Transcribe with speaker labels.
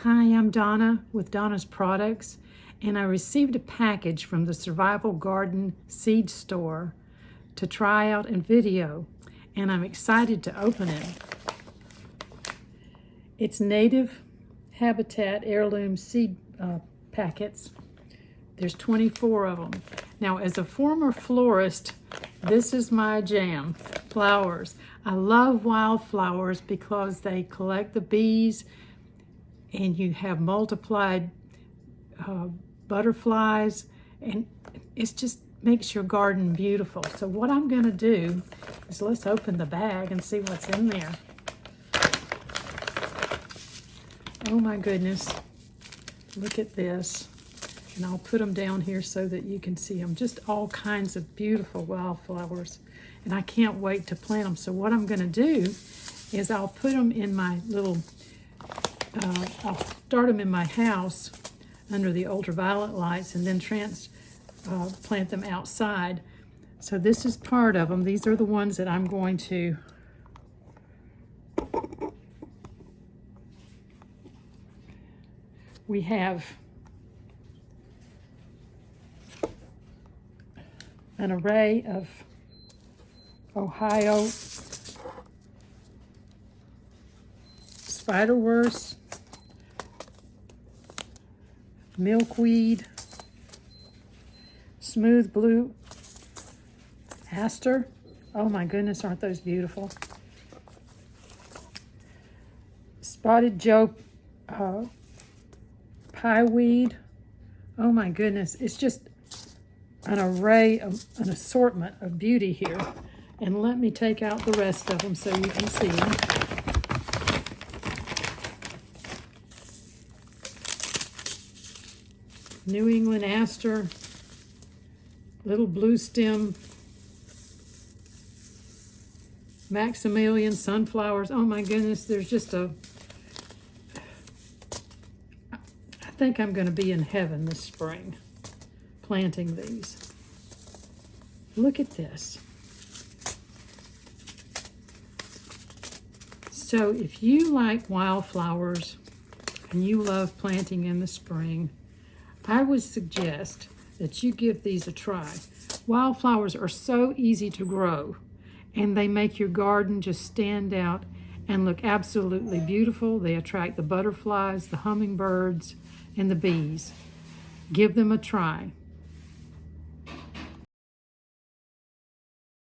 Speaker 1: Hi, I'm Donna with Donna's Products, and I received a package from the Survival Garden Seed Store to try out and video, and I'm excited to open it. It's native habitat heirloom seed packets. There's 24 of them. Now, as a former florist, this is my jam, flowers. I love wildflowers because they collect the bees and you have multiplied butterflies, and it just makes your garden beautiful. So what I'm gonna do is let's open the bag and see what's in there. Oh my goodness, look at this. And I'll put them down here so that you can see them. Just all kinds of beautiful wildflowers. And I can't wait to plant them. So what I'm gonna do is I'll put them in my little, I'll start them in my house under the ultraviolet lights and then plant them outside. So this is part of them. These are the ones that I'm going to we have an array of Ohio spiderwort, milkweed, smooth blue aster. Oh my goodness, aren't those beautiful? Spotted Joe pieweed. Oh my goodness, it's just an array of an assortment of beauty here. And let me take out the rest of them so you can see them. New England aster, little blue stem, Maximilian sunflowers. Oh my goodness, there's just I think I'm going to be in heaven this spring planting these. Look at this. So if you like wildflowers and you love planting in the spring, I would suggest that you give these a try. Wildflowers are so easy to grow, and they make your garden just stand out and look absolutely beautiful. They attract the butterflies, the hummingbirds, and the bees. Give them a try.